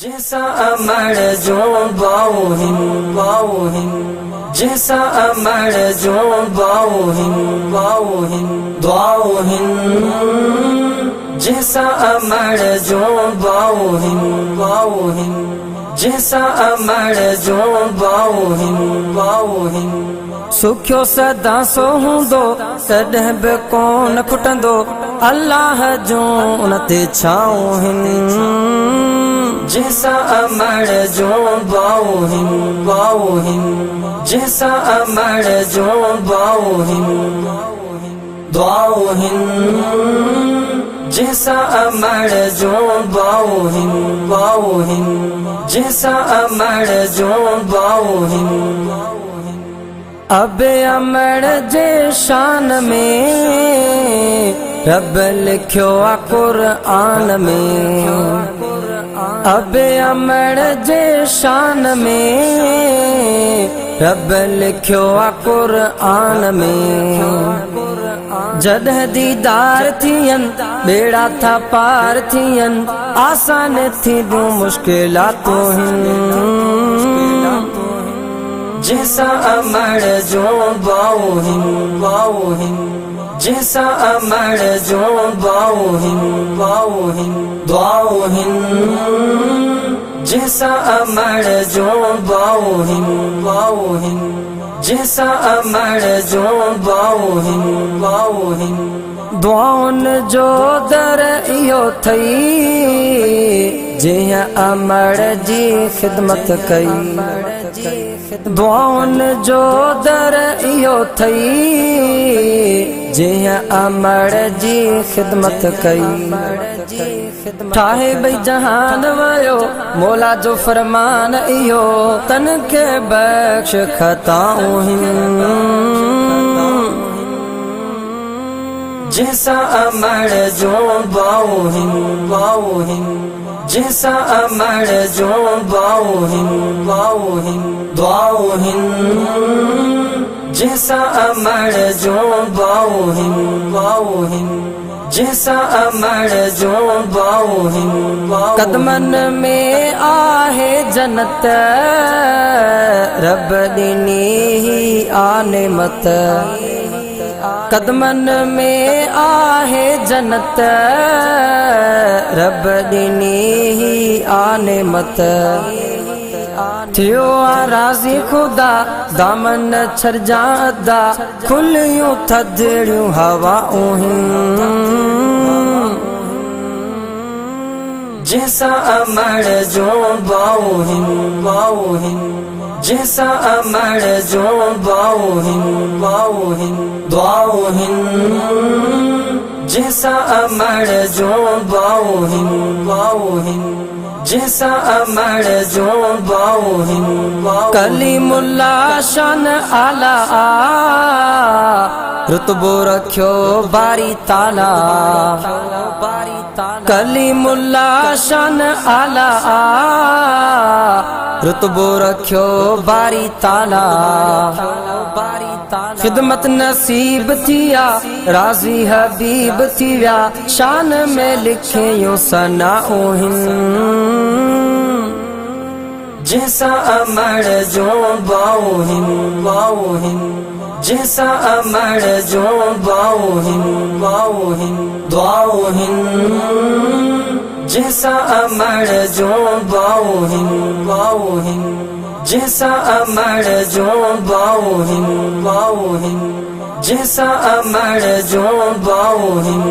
जैसा अमर जो बाऊहिन जैसा अमर जो बाऊहिन दुआहिन जैसा अमर जो बाऊहिन जैसा अमर जो बाऊहिन सुख्यो सदा सो हूंदो कॾहिं बि कोन खुटंदो अल्लाह जो उनते छाऊहिन जैसा अमर जो बाऊहिन जैसा अमर जो बाऊहिन दुआहिन जैसा अमर जो बाऊहिन जैसा अमर जो बाऊहिन अब अमर जे शान में रब लिखियो आ कुरान में अब अमर जे शान में रब लिखियो आ कुरान में जॾहिं दीदार थियन बेड़ा था पार थियन आसान थींदियूं मुश्किलातूं जैसा अमर जो बाऊहिन जैसा अमर जो बाऊहिन दुआहिन जैसा अमर जो बाऊहिन जैसा अमर जो बाऊहिन दुआउन जो दर इहो थई जिया अमर जी खिदमत कई दुआउन जो दर इहो थई जिया अमर जी खिदमत कई ठाहे भई जहान वयो मौला जो फरमान इहो तन के बख्श खताऊं जैसा अमर जो बाऊहिन जैसा अमर जो बाऊहिन दुआहिन जैसा अमर जो बाऊहिन जैसा अमर जो बाऊहिन कदमन में आहे जन्नत रब ॾिनी ही आने मत कदमन में आहे जन्नत रब ॾिनी ही आने मत थियो आ राज़ी खुदा दामन छरजादा खुलियूं थधिड़ियूं हवाऊं जैसा अमर जो बाऊहिन जैसा अमर जो बाऊहिन दुआहिन जैसा अमर जो बाऊहिन जैसा अमर जो बाऊहिन कलीमुल्ला शान आला रुतबो रखियो बारी ताला कलीमुल्ला शान आला रुतबो रखियो बारी ताला खिदमत नसीब थिया राज़ी हबीब थिया शान में लिखियो सनाऊं जैसा अमर जो बाऊहिन जैसा अमर जो बाऊहिन दुआहिन जैसा अमर जो बाऊहिन जैसा अमर जो बाऊहिन जैसा अमर जो बाऊहिन